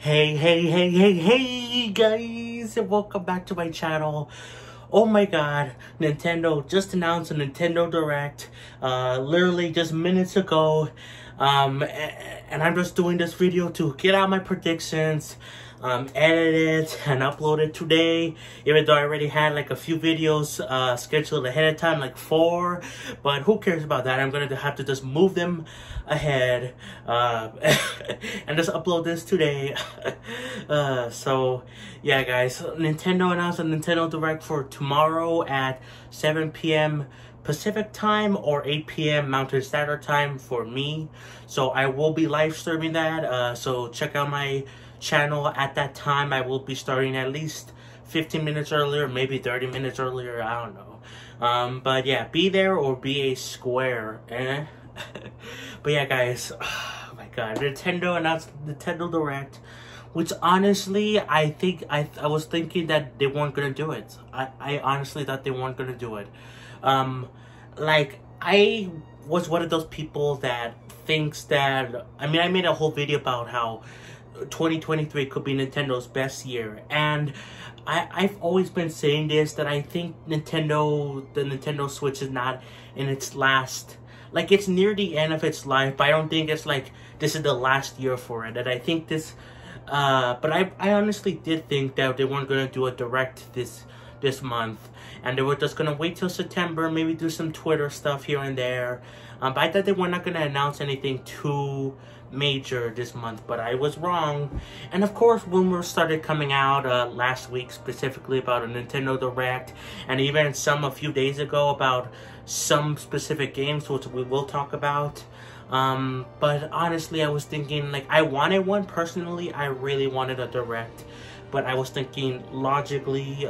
Hey guys, and welcome back to my channel. Oh my god, Nintendo just announced a Nintendo Direct literally just minutes ago. And I'm just doing this video to get out my predictions, edit it and upload it today, even though I already had like a few videos scheduled ahead of time, like 4, but who cares about that? I'm gonna have to just move them ahead and just upload this today. So yeah guys, Nintendo announced a Nintendo Direct for tomorrow at 7 p.m. Pacific time or 8 p.m. Mountain Standard Time for me. So I will be live streaming that. So check out my channel at that time. I will be starting at least 15 minutes earlier, maybe 30 minutes earlier. I don't know. But yeah, be there or be a square. But yeah, guys. Oh my god, Nintendo announced Nintendo Direct, which honestly, I was thinking that they weren't gonna do it. I honestly thought they weren't gonna do it. Like, I was one of those people that thinks that, I mean, I made a whole video about how 2023 could be Nintendo's best year, and I've always been saying this, that I think the Nintendo Switch is not in its last, like, it's near the end of its life, but I don't think it's like this is the last year for it. And I think this, but I honestly did think that they weren't going to do a Direct this month, and they were just gonna wait till September, maybe do some Twitter stuff here and there. But I thought they were not gonna announce anything too major this month, but I was wrong. And of course, rumors started coming out last week, specifically about a Nintendo Direct, and even a few days ago about some specific games, which we will talk about. But honestly, I was thinking, like, I wanted one personally. I really wanted a Direct. But I was thinking logically,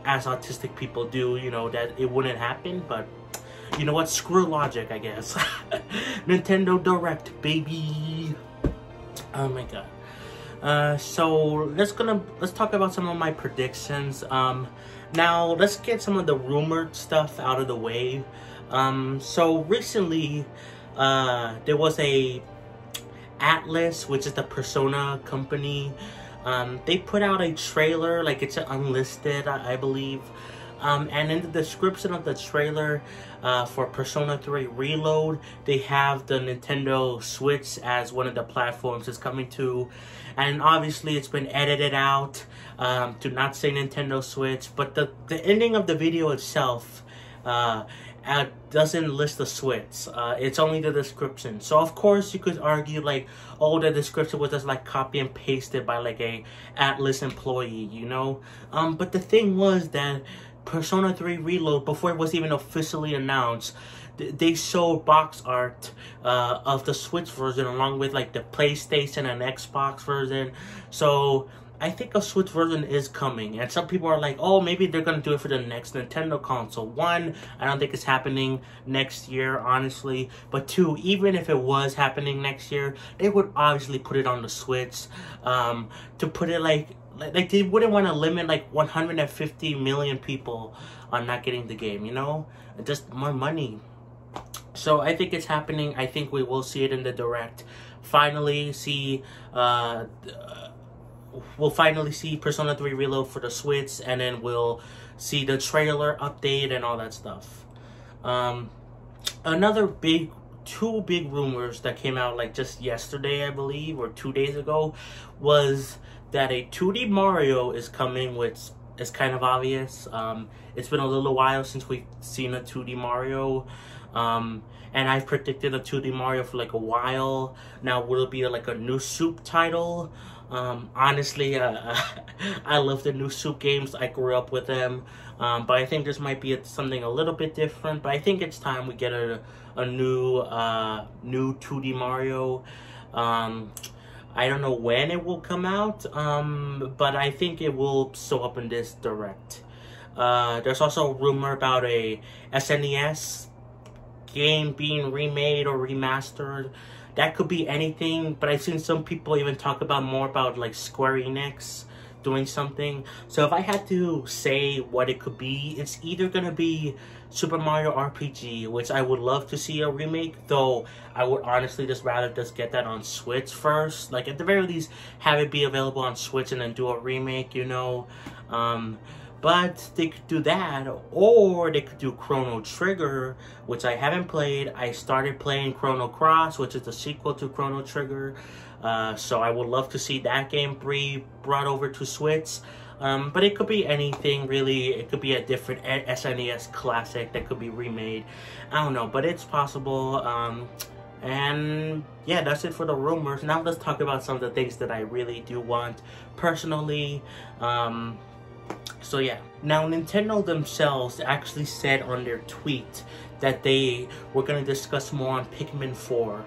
as autistic people do, you know, that it wouldn't happen. But you know what? Screw logic, I guess. Nintendo Direct, baby. Oh my god. So let's talk about some of my predictions. Now let's get some of the rumored stuff out of the way. So recently, there was a Atlas, which is the Persona company. They put out a trailer, like it's unlisted, I believe. And in the description of the trailer for Persona 3 Reload, they have the Nintendo Switch as one of the platforms it's coming to. And obviously it's been edited out to not say Nintendo Switch. But the ending of the video itself doesn't list the Switch. It's only the description. So of course you could argue like, oh, the description was just like copy and pasted by like a Atlas employee, you know. But the thing was that Persona 3 Reload, before it was even officially announced, they showed box art of the Switch version along with like the PlayStation and Xbox version. So I think a Switch version is coming, and some people are like, oh, maybe they're going to do it for the next Nintendo console. 1, I don't think it's happening next year, honestly. But 2, even if it was happening next year, they would obviously put it on the Switch. To put it like they wouldn't want to limit like 150 million people on not getting the game, you know? Just more money. So I think it's happening. I think we will see it in the Direct. Finally see... we'll finally see Persona 3 Reload for the Switch, and then we'll see the trailer update and all that stuff. Another two big rumors that came out like just yesterday, I believe, or 2 days ago, was that a 2D Mario is coming, which is kind of obvious. It's been a little while since we've seen a 2D Mario. And I've predicted a 2D Mario for like a while. Now, will it be like a new Soup title? Honestly, I love the new Soup games. I grew up with them. But I think this might be something a little bit different. But I think it's time we get a new 2D Mario. I don't know when it will come out, but I think it will show up in this Direct. There's also a rumor about a SNES game being remade or remastered. That could be anything, but I've seen some people even talk about more about like Square Enix doing something. So if I had to say what it could be, it's either gonna be Super Mario RPG, which I would love to see a remake, though I would honestly just rather just get that on Switch first. Like, at the very least, have it be available on Switch and then do a remake, you know. But they could do that, or they could do Chrono Trigger, which I haven't played. I started playing Chrono Cross, which is the sequel to Chrono Trigger. So I would love to see that game brought over to Switch. But it could be anything, really. It could be a different SNES classic that could be remade. I don't know, but it's possible. And yeah, that's it for the rumors. Now let's talk about some of the things that I really do want personally. So yeah, now Nintendo themselves actually said on their tweet that they were going to discuss more on Pikmin 4.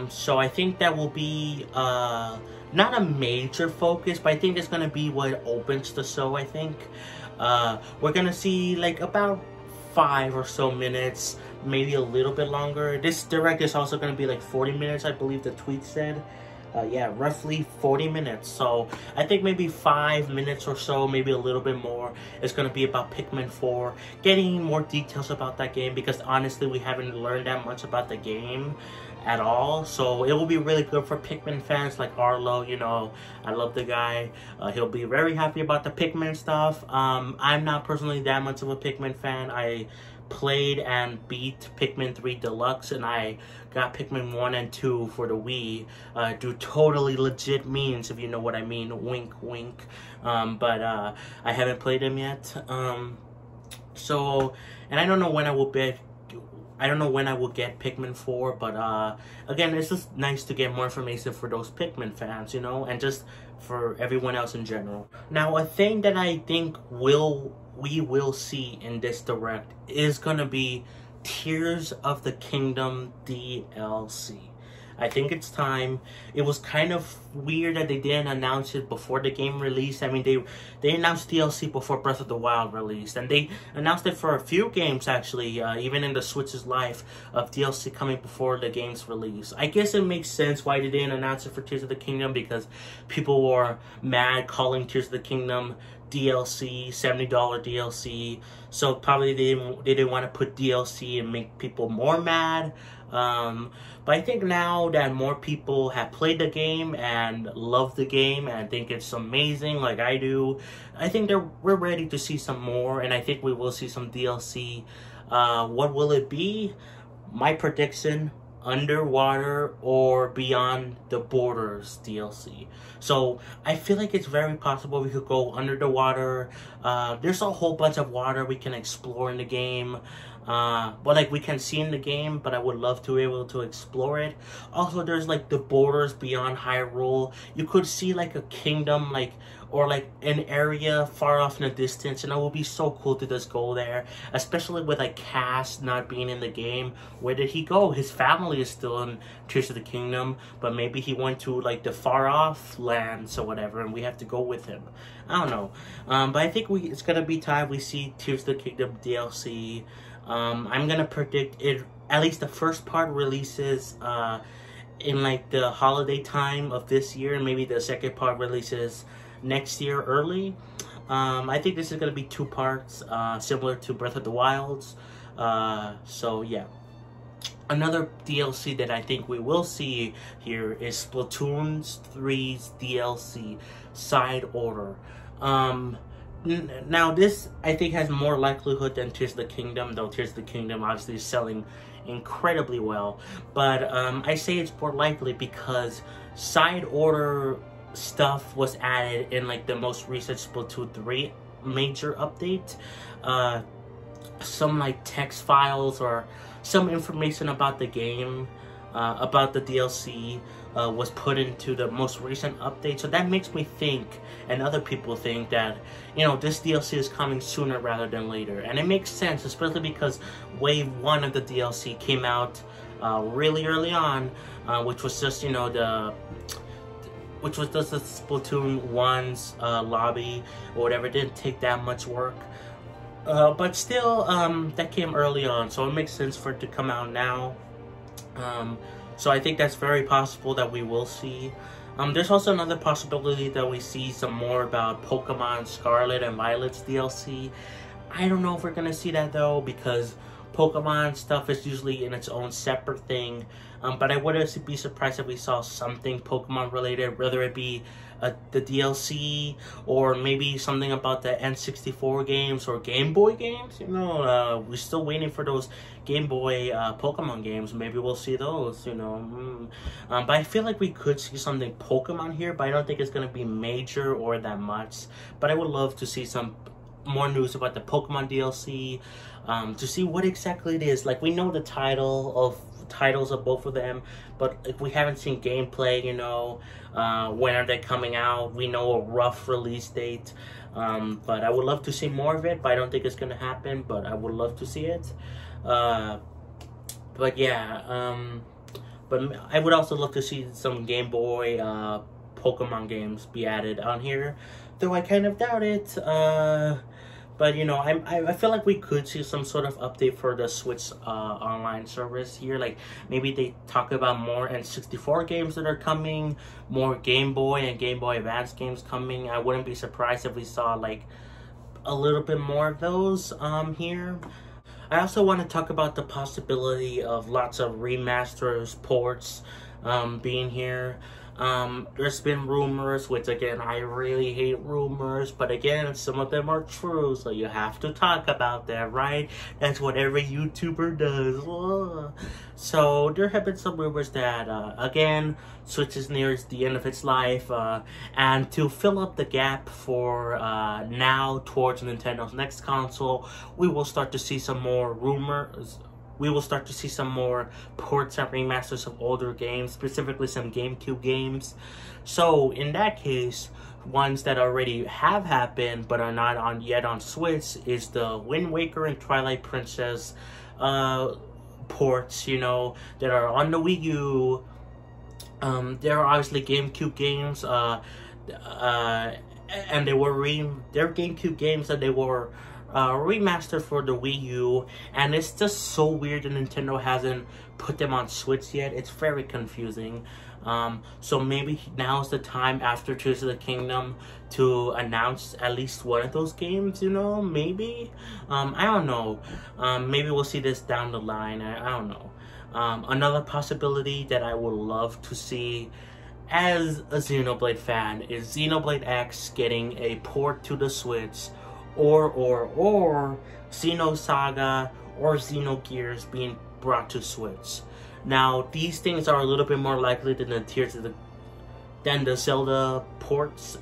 So I think that will be not a major focus, but I think it's going to be what opens the show, I think. We're going to see like about 5 or so minutes, maybe a little bit longer. This direct is also going to be like 40 minutes, I believe the tweet said. Yeah, roughly 40 minutes. So I think maybe 5 minutes or so, maybe a little bit more, is going to be about Pikmin 4. Getting more details about that game, because honestly, we haven't learned that much about the game at all. So it will be really good for Pikmin fans like Arlo, you know. I love the guy. He'll be very happy about the Pikmin stuff. I'm not personally that much of a Pikmin fan. I played and beat Pikmin 3 Deluxe, and I got Pikmin 1 and 2 for the Wii through totally legit means, if you know what I mean. Wink, wink. But I haven't played them yet. So, and I don't know when I will get Pikmin 4, but again, it's just nice to get more information for those Pikmin fans, you know, and just for everyone else in general. Now, a thing that I think we will see in this direct is gonna be Tears of the Kingdom DLC. I think it's time. It was kind of weird that they didn't announce it before the game released. I mean, they announced DLC before Breath of the Wild released, and they announced it for a few games actually, even in the Switch's life, of DLC coming before the game's release. I guess it makes sense why they didn't announce it for Tears of the Kingdom, because people were mad calling Tears of the Kingdom DLC, $70 DLC, so probably they didn't want to put DLC and make people more mad. But I think now that more people have played the game and love the game and think it's amazing like I do, I think we're ready to see some more, and I think we will see some DLC. What will it be? My prediction: Underwater or Beyond the Borders DLC. So I feel like it's very possible we could go under the water. There's a whole bunch of water we can explore in the game. But like we can see in the game, but I would love to be able to explore it. Also, there's like the borders beyond Hyrule. You could see like a kingdom, like, or like an area far off in the distance, and it would be so cool to just go there, especially with like Cass not being in the game. Where did he go? His family is still in Tears of the Kingdom, but maybe he went to like the far off lands or whatever, and we have to go with him. I don't know, but I think it's gonna be time we see Tears of the Kingdom DLC. I'm gonna predict it, at least the first part releases in like the holiday time of this year, and maybe the second part releases next year early. I think this is gonna be 2 parts, similar to Breath of the Wilds. So yeah. Another DLC that I think we will see here is Splatoon 3's DLC, Side Order. Now this, I think, has more likelihood than Tears of the Kingdom, though Tears of the Kingdom obviously is selling incredibly well. But I say it's more likely because Side Order stuff was added in like the most recent Splatoon 3 major update. Some like text files or some information about the game, about the DLC, was put into the most recent update. So that makes me think, and other people think, that, you know, this DLC is coming sooner rather than later. And it makes sense, especially because Wave 1 of the DLC came out really early on, which was just, you know, which was just the Splatoon 1's lobby or whatever. It didn't take that much work. But still, that came early on, so it makes sense for it to come out now. So I think that's very possible that we will see There's also another possibility that we see some more about Pokemon Scarlet and Violet's DLC. I don't know if we're gonna see that though, because Pokemon stuff is usually in its own separate thing. But I wouldn't be surprised if we saw something Pokemon related, whether it be the DLC or maybe something about the N64 games or Game Boy games. You know, we're still waiting for those Game Boy Pokemon games. Maybe we'll see those, you know. But I feel like we could see something Pokemon here, but I don't think it's going to be major or that much. But I would love to see some more news about the Pokemon DLC, to see what exactly it is. Like, we know the titles of both of them, but if we haven't seen gameplay, you know, when are they coming out? We know a rough release date, but I would love to see more of it, but I don't think it's gonna happen, but I would love to see it. But yeah, but I would also love to see some Game Boy Pokemon games be added on here, though I kind of doubt it. But, you know, I feel like we could see some sort of update for the Switch online service here. Like, maybe they talk about more N64 games that are coming, more Game Boy and Game Boy Advance games coming. I wouldn't be surprised if we saw, like, a little bit more of those here. I also want to talk about the possibility of lots of remasters, ports being here. There's been rumors, which again, I really hate rumors, but again, some of them are true, so you have to talk about that, right? That's what every YouTuber does. Ugh. So there have been some rumors that, again, Switch is near the end of its life, and to fill up the gap for now towards Nintendo's next console, we will start to see some more rumors. We will start to see some more ports and remasters of older games, specifically some GameCube games. So in that case, ones that already have happened but are not yet on Switch is the Wind Waker and Twilight Princess ports, you know, that are on the Wii U. There are obviously GameCube games, and they're GameCube games that they were remastered for the Wii U, and it's just so weird that Nintendo hasn't put them on Switch yet. It's very confusing. So maybe now's the time after Tears of the Kingdom to announce at least one of those games, you know, maybe? I don't know. Maybe we'll see this down the line. I don't know. Another possibility that I would love to see as a Xenoblade fan is Xenoblade X getting a port to the Switch, or Xenosaga or Xenogears being brought to Switch. Now, these things are a little bit more likely than the Zelda ports,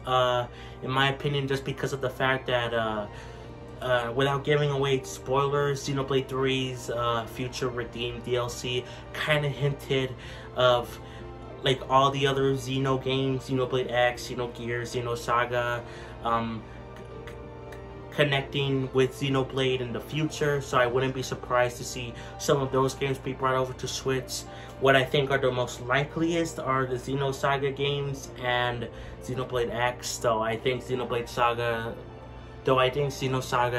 in my opinion, just because of the fact that, without giving away spoilers, Xenoblade 3's future Redeemed DLC kind of hinted of, like, all the other Xeno games, Xenoblade X, Xenogears, Xenosaga, connecting with Xenoblade in the future, so I wouldn't be surprised to see some of those games be brought over to Switch. What I think are the most likeliest are the Xenosaga games and Xenoblade X, though I think Xenosaga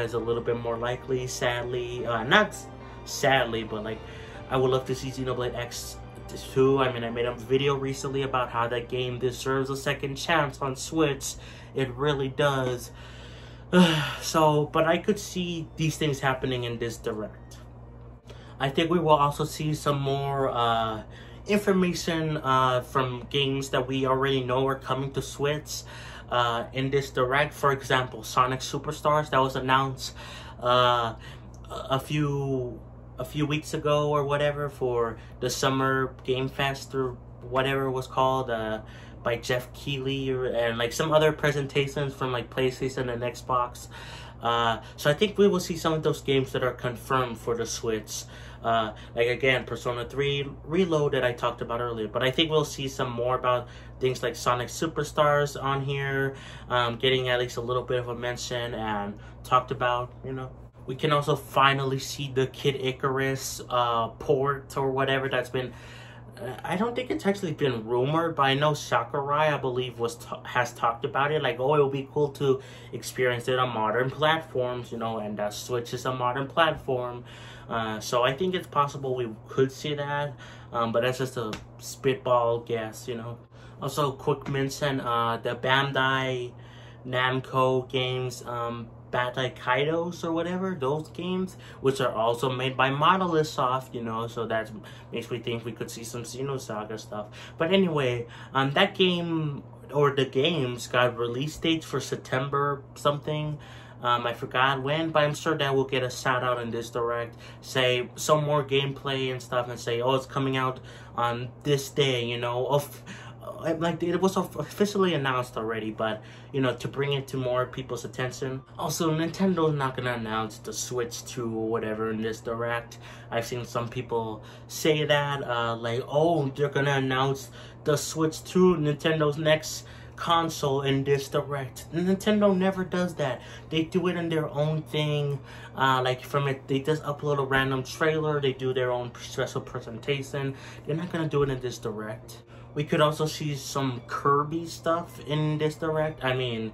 is a little bit more likely, sadly. Not sadly, but like, I would love to see Xenoblade X too. I mean, I made a video recently about how that game deserves a second chance on Switch. It really does. So, but I could see these things happening in this Direct. I think we will also see some more information from games that we already know are coming to Switch in this Direct. For example, Sonic Superstars, that was announced a few weeks ago or whatever for the Summer Game Fest or whatever it was called, by Jeff Keighley, and like some other presentations from like PlayStation and Xbox. So I think we will see some of those games that are confirmed for the Switch. Like again, Persona 3 Reload that I talked about earlier. But I think we'll see some more about things like Sonic Superstars on here, getting at least a little bit of a mention and talked about, you know. We can also finally see the Kid Icarus port or whatever that's been... I don't think it's actually been rumored, but I know Sakurai, I believe, has talked about it. Like, oh, it would be cool to experience it on modern platforms, you know, and Switch is a modern platform. So I think it's possible we could see that, but that's just a spitball guess, you know. Also, quick mention, the Bandai Namco games, Bandai Kaidos or whatever, those games, which are also made by Monolith Soft, you know, so that makes me think we could see some Xenosaga stuff. But anyway, that game, or the games, got release dates for September something. I forgot when, but I'm sure that we'll get a shout out in this direct, say some more gameplay and stuff, and say, oh, it's coming out on this day, you know, like it was officially announced already, but you know, to bring it to more people's attention. Also, Nintendo's not gonna announce the Switch 2 or whatever in this direct. I've seen some people say that, like, oh, they're gonna announce the Switch 2, Nintendo's next console, in this direct. Nintendo never does that. They do it in their own thing. Like from it, they just upload a random trailer, they do their own special presentation. They're not gonna do it in this direct. We could also see some Kirby stuff in this direct. I mean,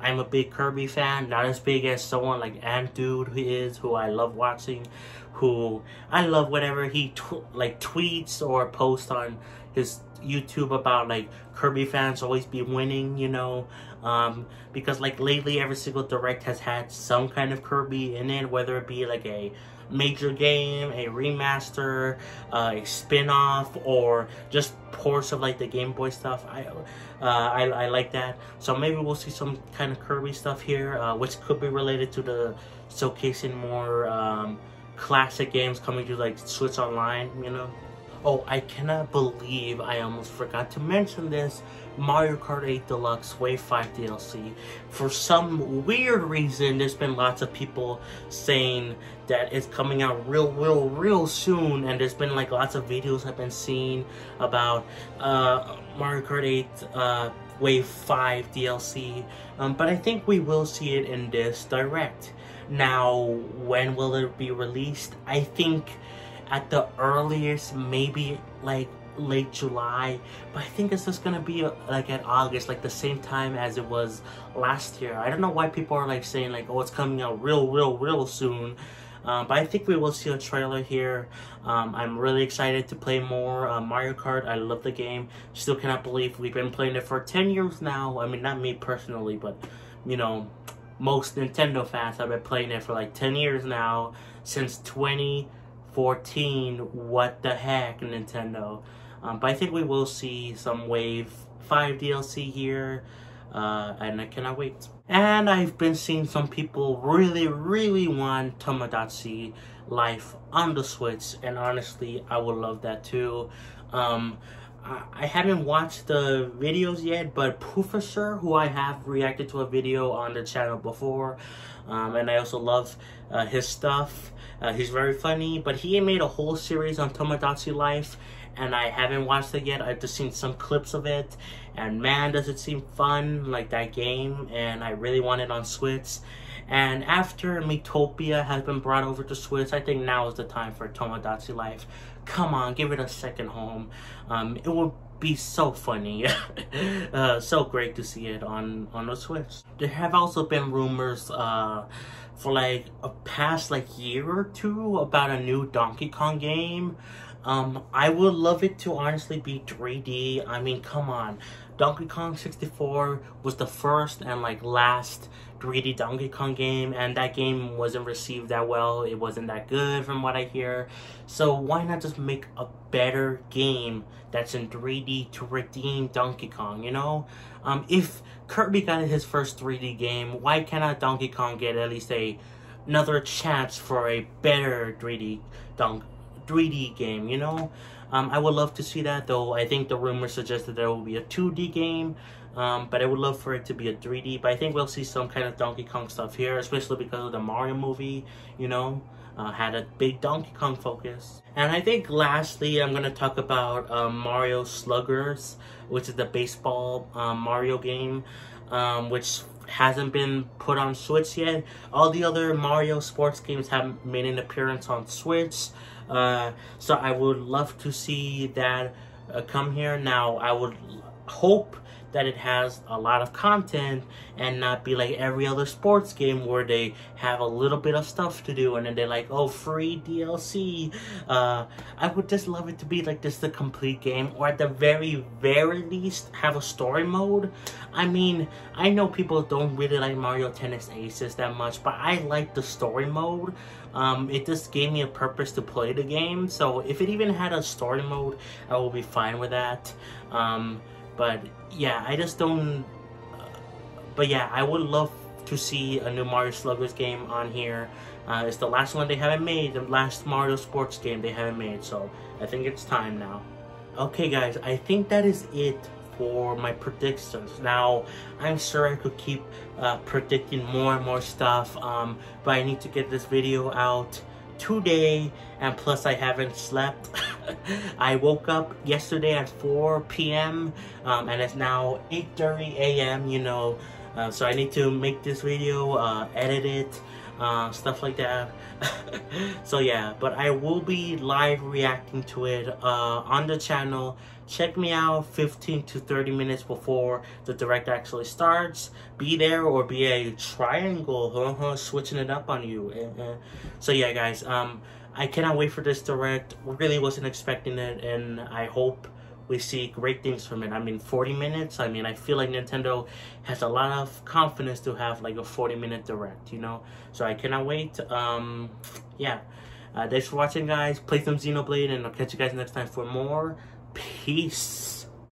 I'm a big Kirby fan, not as big as someone like Dude who I love watching, who I love whatever he tweets or posts on his YouTube about, like, Kirby fans always be winning, you know, because like lately every single direct has had some kind of Kirby in it, whether it be like a major game, a remaster, a spin-off, or just ports of like the Game Boy stuff. I like that, so maybe we'll see some kind of Kirby stuff here, which could be related to the showcasing more classic games coming to like Switch Online, you know. Oh, I cannot believe I almost forgot to mention this. Mario Kart 8 Deluxe Wave 5 DLC. For some weird reason, there's been lots of people saying that it's coming out real soon. And there's been like lots of videos I've been seeing about Mario Kart 8 Wave 5 DLC. But I think we will see it in this direct. Now, when will it be released? I think at the earliest, maybe like late July, but I think it's just gonna be like at August, like the same time as it was last year. I don't know why people are like saying like, oh, it's coming out real soon, but I think we will see a trailer here. I'm really excited to play more Mario Kart. I love the game. Still cannot believe we've been playing it for 10 years now. I mean, not me personally, but you know, most Nintendo fans have been playing it for like 10 years now, since 2014. What the heck, Nintendo? But I think we will see some Wave 5 DLC here, and I cannot wait. And I've been seeing some people really want Tomodachi Life on the Switch, and honestly, I would love that too. I haven't watched the videos yet, but Poofisher, who I have reacted to a video on the channel before, and I also love his stuff. He's very funny, but he made a whole series on Tomodachi Life, and I haven't watched it yet. I've just seen some clips of it, and man, does it seem fun, like that game, and I really want it on Switch. And after Miitopia has been brought over to Switch, I think now is the time for Tomodachi Life. Come on, give it a second home. It would be so funny. So great to see it on the Switch. There have also been rumors for like a past like year or two about a new Donkey Kong game. I would love it to honestly be 3D. I mean, come on. Donkey Kong 64 was the first and like last 3D Donkey Kong game, and that game wasn't received that well. It wasn't that good from what I hear. So why not just make a better game that's in 3D to redeem Donkey Kong, you know? If Kirby got his first 3D game, why cannot Donkey Kong get at least another chance for a better 3D game, you know? I would love to see that, though. I think the rumor suggested there will be a 2D game, but I would love for it to be a 3D. But I think we'll see some kind of Donkey Kong stuff here, especially because of the Mario movie, you know, had a big Donkey Kong focus. And I think lastly, I'm going to talk about Mario Sluggers, which is the baseball Mario game, which hasn't been put on Switch yet. All the other Mario sports games have made an appearance on Switch. So I would love to see that come here. Now, I would hope that it has a lot of content and not be like every other sports game where they have a little bit of stuff to do and then they're like, oh, free DLC. I would just love it to be like this, the complete game, or at the very least have a story mode. I mean, I know people don't really like Mario Tennis Aces that much, but I like the story mode. It just gave me a purpose to play the game, so if it even had a story mode, I will be fine with that. But yeah, I just don't... but yeah, I would love to see a new Mario Sluggers game on here. It's the last one they haven't made, the last Mario sports game they haven't made, so I think it's time now. Okay guys, I think that is it for my predictions. Now, I'm sure I could keep predicting more and more stuff, but I need to get this video out today, and plus I haven't slept. I woke up yesterday at 4 p.m. And it's now 8:30 a.m. you know, so I need to make this video, edit it, stuff like that. So yeah, but I will be live reacting to it on the channel. Check me out 15 to 30 minutes before the direct actually starts. Be there or be a triangle, switching it up on you. So yeah guys, I cannot wait for this direct. Really wasn't expecting it, and I hope we see great things from it. I mean, 40 minutes, I mean, I feel like Nintendo has a lot of confidence to have like a 40-minute direct, you know? So I cannot wait. Yeah. Thanks for watching, guys. Play some Xenoblade, and I'll catch you guys next time for more. Peace.